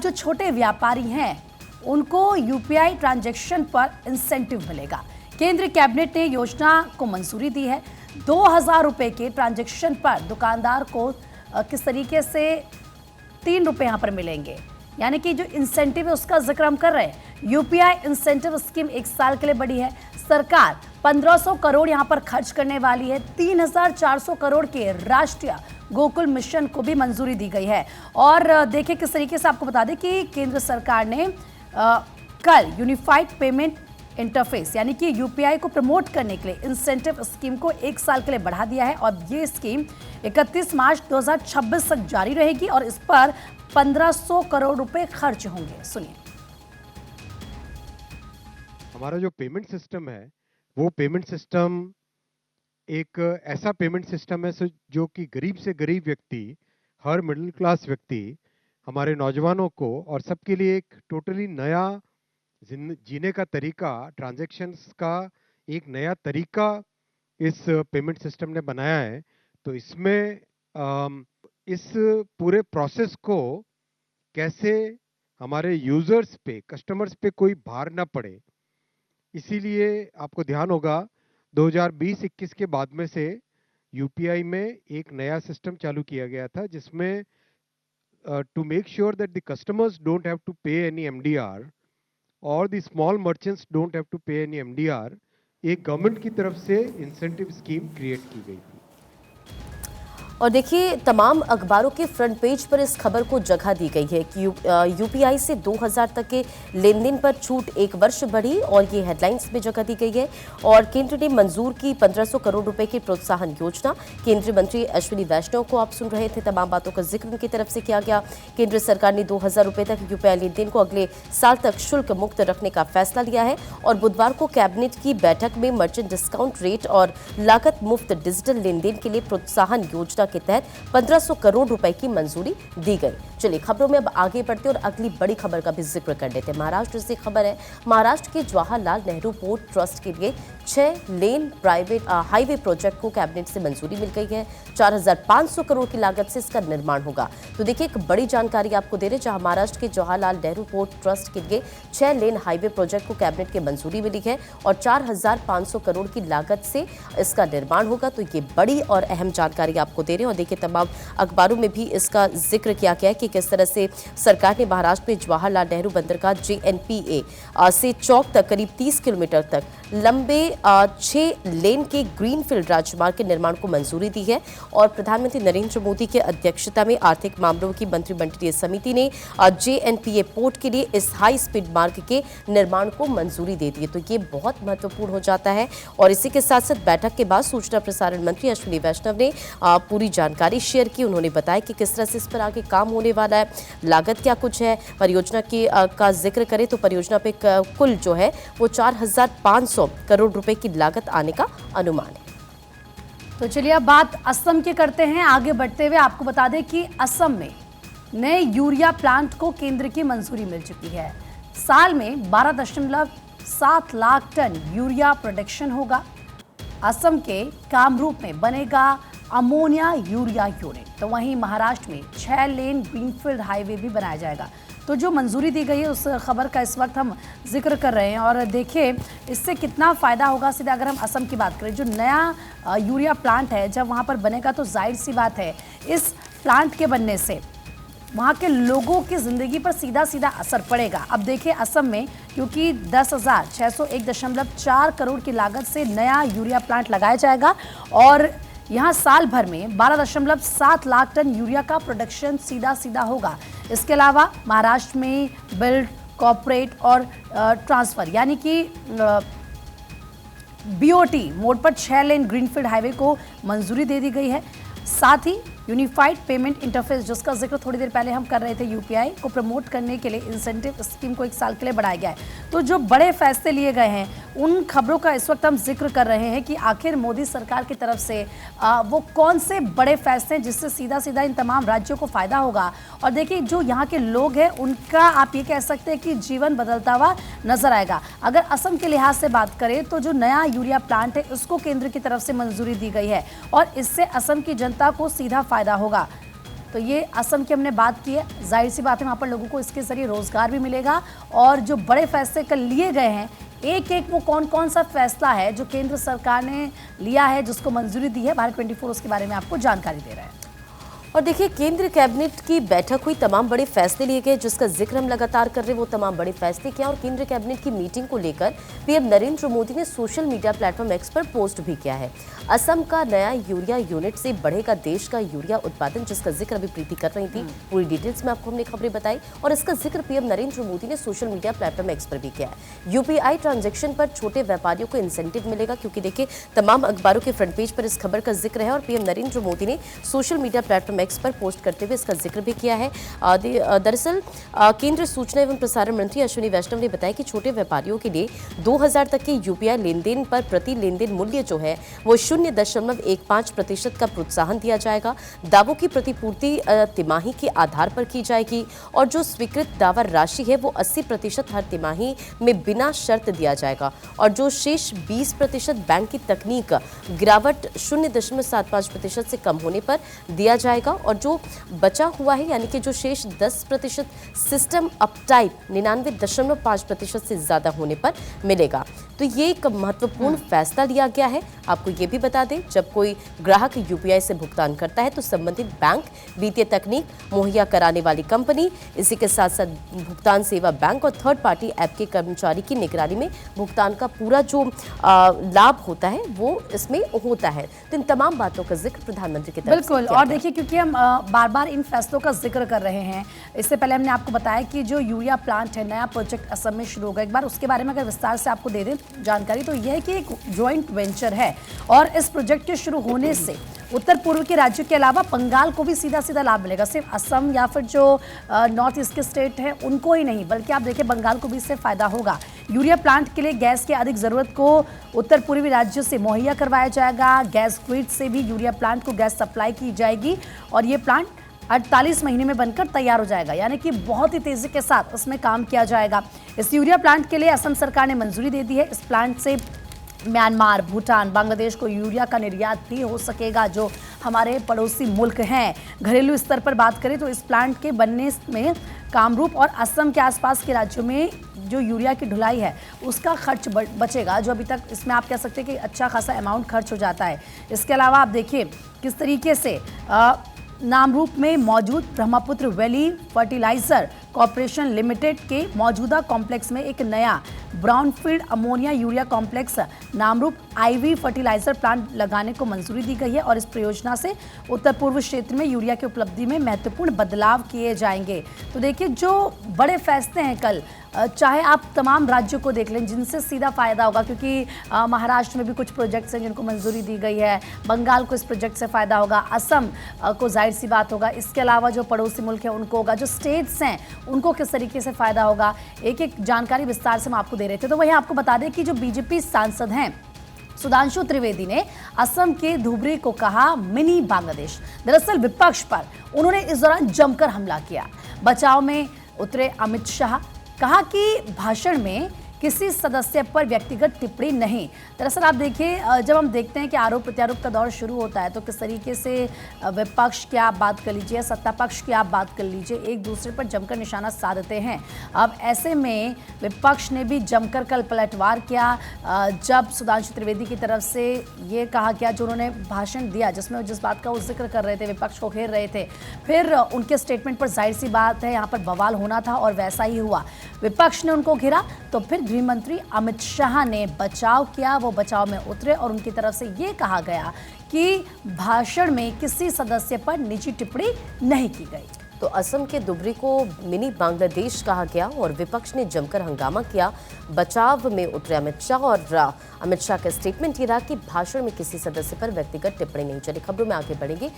जो छोटे व्यापारी हैं उनको यूपीआई ट्रांजैक्शन पर इंसेंटिव मिलेगा। केंद्रीय कैबिनेट ने योजना को मंजूरी दी है। 2000 रुपए के ट्रांजैक्शन पर दुकानदार को किस तरीके से 3 रुपए यहां पर मिलेंगे, यानी कि जो इंसेंटिव है उसका जिक्र हम कर रहे हैं। यूपीआई इंसेंटिव स्कीम 1 साल के लिए बढ़ी है। सरकार 1500 करोड़ यहां पर खर्च करने वाली है। 3400 करोड़ के राष्ट्रीय गोकुल मिशन को भी मंजूरी दी गई है। और देखिए किस तरीके से, आपको बता दें कि केंद्र सरकार ने कल यूनिफाइड पेमेंट इंटरफेस यानी कि यूपीआई को प्रमोट करने के लिए इंसेंटिव स्कीम को 1 साल के लिए बढ़ा दिया है और ये स्कीम 31 मार्च 2026 तक जारी रहेगी और इस पर 1500 करोड़ रुपए खर्च होंगे। सुनिए। हमारा जो पेमेंट सिस्टम है वो पेमेंट सिस्टम एक ऐसा पेमेंट सिस्टम है जो कि गरीब से गरीब व्यक्ति, हर मिडिल क्लास व्यक्ति, हमारे नौजवानों को और सबके लिए एक टोटली नया जीने का तरीका, ट्रांजैक्शंस का एक नया तरीका इस पेमेंट सिस्टम ने बनाया है। तो इसमें इस पूरे प्रोसेस को कैसे हमारे यूजर्स पे, कस्टमर्स पे कोई भार ना पड़े, इसीलिए आपको ध्यान होगा 2020-21 के बाद में से यूपीआई में एक नया सिस्टम चालू किया गया था जिसमें to make sure that the customers don't have to pay any MDR और the small merchants don't have to pay any MDR, एक गवर्नमेंट की तरफ से इंसेंटिव स्कीम क्रिएट की गई थी। और देखिए तमाम अखबारों के फ्रंट पेज पर इस खबर को जगह दी गई है कि यूपीआई से 2000 तक के लेन देन पर छूट 1 वर्ष बढ़ी और ये हेडलाइंस में जगह दी गई है। और केंद्र ने मंजूर की 1500 करोड़ रुपए की प्रोत्साहन योजना। केंद्रीय मंत्री अश्विनी वैष्णव को आप सुन रहे थे, तमाम बातों का जिक्र उनकी तरफ से किया गया। केंद्र सरकार ने 2000 रुपए तक यूपीआई लेन देन को अगले साल तक शुल्क मुक्त रखने का फैसला लिया है और बुधवार को कैबिनेट की बैठक में मर्चेंट डिस्काउंट रेट और लागत मुफ्त डिजिटल लेन देन के लिए प्रोत्साहन योजना के तहत 1500 करोड़ रुपए की मंजूरी दी गई। चलिए खबरों में अब आगे बढ़ते और अगली बड़ी खबर का भी जिक्र कर लेते हैं। महाराष्ट्र से खबर है। महाराष्ट्र के जवाहरलाल नेहरू पोर्ट ट्रस्ट के लिए 6 लेन प्राइवेट हाईवे प्रोजेक्ट को कैबिनेट से मंजूरी मिल गई है। 4500 करोड़ की लागत से इसका निर्माण होगा। तो देखिए एक बड़ी जानकारी आपको दे रहे हैं, जहां महाराष्ट्र के जवाहरलाल नेहरू पोर्ट ट्रस्ट के लिए 6 लेन हाईवे प्रोजेक्ट को कैबिनेट की मंजूरी मिली है और 4500 करोड़ की लागत से इसका निर्माण होगा। तो ये बड़ी और अहम जानकारी आपको दे रहे हैं। और देखिए तमाम अखबारों में भी इसका जिक्र किया गया है कि किस तरह से सरकार ने महाराष्ट्र में जवाहरलाल नेहरू बंदरगाह JNPA से चौक तक करीब 30 किलोमीटर तक लंबे 6 लेन के ग्रीनफील्ड राजमार्ग के निर्माण को मंजूरी दी है। और प्रधानमंत्री नरेंद्र मोदी की अध्यक्षता में आर्थिक मामलों की मंत्रिमंडलीय समिति ने JNPA पोर्ट के लिए इस हाई स्पीड मार्ग के निर्माण को मंजूरी दे दी है। तो ये बहुत महत्वपूर्ण हो जाता है। और इसी के साथ साथ बैठक के बाद सूचना प्रसारण मंत्री अश्विनी वैष्णव ने पूरी जानकारी शेयर की। उन्होंने बताया कि किस तरह से इस पर आगे काम होने वाला है, लागत क्या कुछ है। परियोजना की का जिक्र करें तो परियोजना पे कुल जो है वो 4500 करोड़ रुपए की लागत आने का अनुमान है। तो चलिए अब बात असम की करते हैं। आगे बढ़ते हुए आपको बता दें कि असम में नए यूरिया प्लांट को केंद्र की मंजूरी मिल चुकी है। साल में 12.7 लाख टन यूरिया प्रोडक्शन होगा। असम के कामरूप में बनेगा अमोनिया यूरिया यूनिट। तो वहीं महाराष्ट्र में 6 लेन ग्रीनफील्ड हाईवे भी बनाया जाएगा। तो जो मंजूरी दी गई है उस खबर का इस वक्त हम जिक्र कर रहे हैं। और देखिए इससे कितना फ़ायदा होगा। सीधा अगर हम असम की बात करें, जो नया यूरिया प्लांट है जब वहाँ पर बनेगा तो जाहिर सी बात है इस प्लांट के बनने से वहाँ के लोगों की ज़िंदगी पर सीधा सीधा असर पड़ेगा। अब देखिए असम में क्योंकि 10,601.4 करोड़ की लागत से नया यूरिया प्लांट लगाया जाएगा और यहाँ साल भर में 12.7 लाख टन यूरिया का प्रोडक्शन सीधा सीधा होगा। इसके अलावा महाराष्ट्र में बिल्ड, कॉर्पोरेट और ट्रांसफर यानी कि BOT मोड पर 6 लेन ग्रीनफील्ड हाईवे को मंजूरी दे दी गई है। साथ ही यूनिफाइड पेमेंट इंटरफेस जिसका जिक्र थोड़ी देर पहले हम कर रहे थे, यूपीआई को प्रमोट करने के लिए इंसेंटिव स्कीम को 1 साल के लिए बढ़ाया गया है। तो जो बड़े फैसले लिए गए हैं उन खबरों का इस वक्त हम जिक्र कर रहे हैं कि आखिर मोदी सरकार की तरफ से वो कौन से बड़े फैसले हैं जिससे सीधा सीधा इन तमाम राज्यों को फायदा होगा। और देखिए जो यहाँ के लोग हैं उनका आप ये कह सकते हैं कि जीवन बदलता हुआ नजर आएगा। अगर असम के लिहाज से बात करें तो जो नया यूरिया प्लांट है उसको केंद्र की तरफ से मंजूरी दी गई है और इससे असम की जनता को सीधा फायदा होगा। तो ये असम की हमने बात की है, जाहिर सी बात है वहाँ पर लोगों को इसके जरिए रोजगार भी मिलेगा। और जो बड़े फैसले कल लिए गए हैं, एक एक वो कौन कौन सा फैसला है जो केंद्र सरकार ने लिया है, जिसको मंजूरी दी है, भारत 24 उसके बारे में आपको जानकारी दे रहे हैं। और देखिए, केंद्र कैबिनेट की बैठक हुई, तमाम बड़े फैसले लिए गए, जिसका जिक्र हम लगातार कर रहे हैं। वो तमाम बड़े फैसले क्या, और केंद्र कैबिनेट की मीटिंग को लेकर पीएम नरेंद्र मोदी ने सोशल मीडिया प्लेटफॉर्म एक्स पर पोस्ट भी किया है। असम का नया यूरिया यूनिट से बढ़ेगा देश का यूरिया उत्पादन, जिसका जिक्र अभी प्रीति कर रही थी। पूरी डिटेल्स में आपको हमने खबरें बताई, और इसका जिक्र पीएम नरेंद्र मोदी ने सोशल मीडिया प्लेटफॉर्म एक्स पर भी किया है। यूपीआई ट्रांजैक्शन पर छोटे व्यापारियों को इंसेंटिव मिलेगा, क्योंकि देखिए तमाम अखबारों के फ्रंट पेज पर इस खबर का जिक्र है, और पीएम नरेंद्र मोदी ने सोशल मीडिया प्लेटफॉर्म एक्स पर पोस्ट करते हुए इसका जिक्र भी किया है। दरअसल केंद्रीय सूचना एवं प्रसारण मंत्री अश्विनी वैष्णव ने बताया कि छोटे व्यापारियों के लिए 2000 तक के यूपीआई लेन देन पर प्रति लेन देन मूल्य जो है वो 0.15% का प्रोत्साहन दिया जाएगा। दावों की प्रतिपूर्ति तिमाही के आधार पर की जाएगी, और जो स्वीकृत दावा राशि है वो 80% हर तिमाही में बिना शर्त दिया जाएगा, और जो शेष 20% बैंक की तकनीक गिरावट 0.75% से कम होने पर दिया जाएगा, और जो बचा हुआ है यानी कि जो शेष 10% सिस्टम अपटाइप 99.5% से ज्यादा होने पर मिलेगा। तो ये एक महत्वपूर्ण फैसला लिया गया है। आपको ये भी बता दें, जब कोई ग्राहक यूपीआई से भुगतान करता है तो संबंधित बैंक, वित्तीय तकनीक मुहैया कराने वाली कंपनी, इसी के साथ साथ भुगतान सेवा बैंक और थर्ड पार्टी ऐप के कर्मचारी की निगरानी में भुगतान का पूरा जो लाभ होता है वो इसमें होता है। तो इन तमाम बातों का जिक्र प्रधानमंत्री की तरफ से बिल्कुल। और देखिए, क्योंकि हम बार बार इन फैसलों का जिक्र कर रहे हैं, इससे पहले हमने आपको बताया कि जो यूरिया प्लांट है, नया प्रोजेक्ट असम में शुरू होगा। एक बार उसके बारे में अगर विस्तार से आपको दे दें जानकारी, तो यह है कि एक जॉइंट वेंचर है, और इस प्रोजेक्ट के शुरू होने से उत्तर पूर्व के राज्यों के अलावा बंगाल को भी सीधा सीधा लाभ मिलेगा। सिर्फ असम या फिर जो नॉर्थ ईस्ट के स्टेट हैं उनको ही नहीं, बल्कि आप देखिए बंगाल को भी इससे फायदा होगा। यूरिया प्लांट के लिए गैस की अधिक ज़रूरत को उत्तर पूर्वी राज्यों से मुहैया करवाया जाएगा। गैस ग्रिड से भी यूरिया प्लांट को गैस सप्लाई की जाएगी, और ये प्लांट 48 महीने में बनकर तैयार हो जाएगा, यानी कि बहुत ही तेज़ी के साथ उसमें काम किया जाएगा। इस यूरिया प्लांट के लिए असम सरकार ने मंजूरी दे दी है। इस प्लांट से म्यांमार, भूटान, बांग्लादेश को यूरिया का निर्यात भी हो सकेगा, जो हमारे पड़ोसी मुल्क हैं। घरेलू स्तर पर बात करें तो इस प्लांट के बनने में कामरूप और असम के आसपास के राज्यों में जो यूरिया की ढुलाई है उसका खर्च बचेगा, जो अभी तक इसमें आप कह सकते हैं कि अच्छा खासा अमाउंट खर्च हो जाता है। इसके अलावा आप देखिए किस तरीके से नामरूप में मौजूद Brahmaputra valley fertilizer corporation limited के मौजूदा कॉम्प्लेक्स में एक नया brownfield ammonia urea complex Namrup I V fertilizer plant लगाने को मंजूरी दी गई है, और इस परियोजना से उत्तर पूर्व क्षेत्र में यूरिया की उपलब्धि में महत्वपूर्ण बदलाव किए जाएंगे। तो देखिए, जो बड़े फैसले हैं कल, चाहे आप तमाम राज्यों को देख लें जिनसे सीधा फायदा होगा, क्योंकि महाराष्ट्र में भी कुछ प्रोजेक्ट्स हैं जिनको मंजूरी दी गई है, बंगाल को इस प्रोजेक्ट से फायदा होगा, असम को जाहिर सी बात होगा, इसके अलावा जो पड़ोसी मुल्क हैं उनको होगा, जो स्टेट्स हैं उनको किस तरीके से फायदा होगा, एक एक जानकारी विस्तार से हम आपको दे रहे थे। तो वहीं आपको बता दें कि जो बीजेपी सांसद हैं सुधांशु त्रिवेदी ने असम के धुबरी को कहा मिनी बांग्लादेश। दरअसल विपक्ष पर उन्होंने इस दौरान जमकर हमला किया। बचाव में उतरे अमित शाह, कहा कि भाषण में किसी सदस्य पर व्यक्तिगत टिप्पणी नहीं। दरअसल आप देखिए, जब हम देखते हैं कि आरोप प्रत्यारोप का दौर शुरू होता है तो किस तरीके से विपक्ष की आप बात कर लीजिए, सत्ता पक्ष की आप बात कर लीजिए, एक दूसरे पर जमकर निशाना साधते हैं। अब ऐसे में विपक्ष ने भी जमकर कल पलटवार किया, जब सुधांशु त्रिवेदी की तरफ से ये कहा गया, जो उन्होंने भाषण दिया जिसमें जिस बात का वो जिक्र कर रहे थे, विपक्ष को घेर रहे थे, फिर उनके स्टेटमेंट पर जाहिर सी बात है यहाँ पर बवाल होना था, और वैसा ही हुआ। विपक्ष ने उनको घेरा तो फिर गृह मंत्री अमित शाह ने बचाव किया, वो बचाव में उतरे, और उनकी तरफ से ये कहा गया कि भाषण में किसी सदस्य पर निजी टिप्पणी नहीं की गई। तो असम के धुबरी को मिनी बांग्लादेश कहा गया, और विपक्ष ने जमकर हंगामा किया। बचाव में उतरे अमित शाह, और अमित शाह का स्टेटमेंट ये रहा कि भाषण में किसी सदस्य पर व्यक्तिगत टिप्पणी नहीं चली। खबरों में आगे बढ़ेंगे।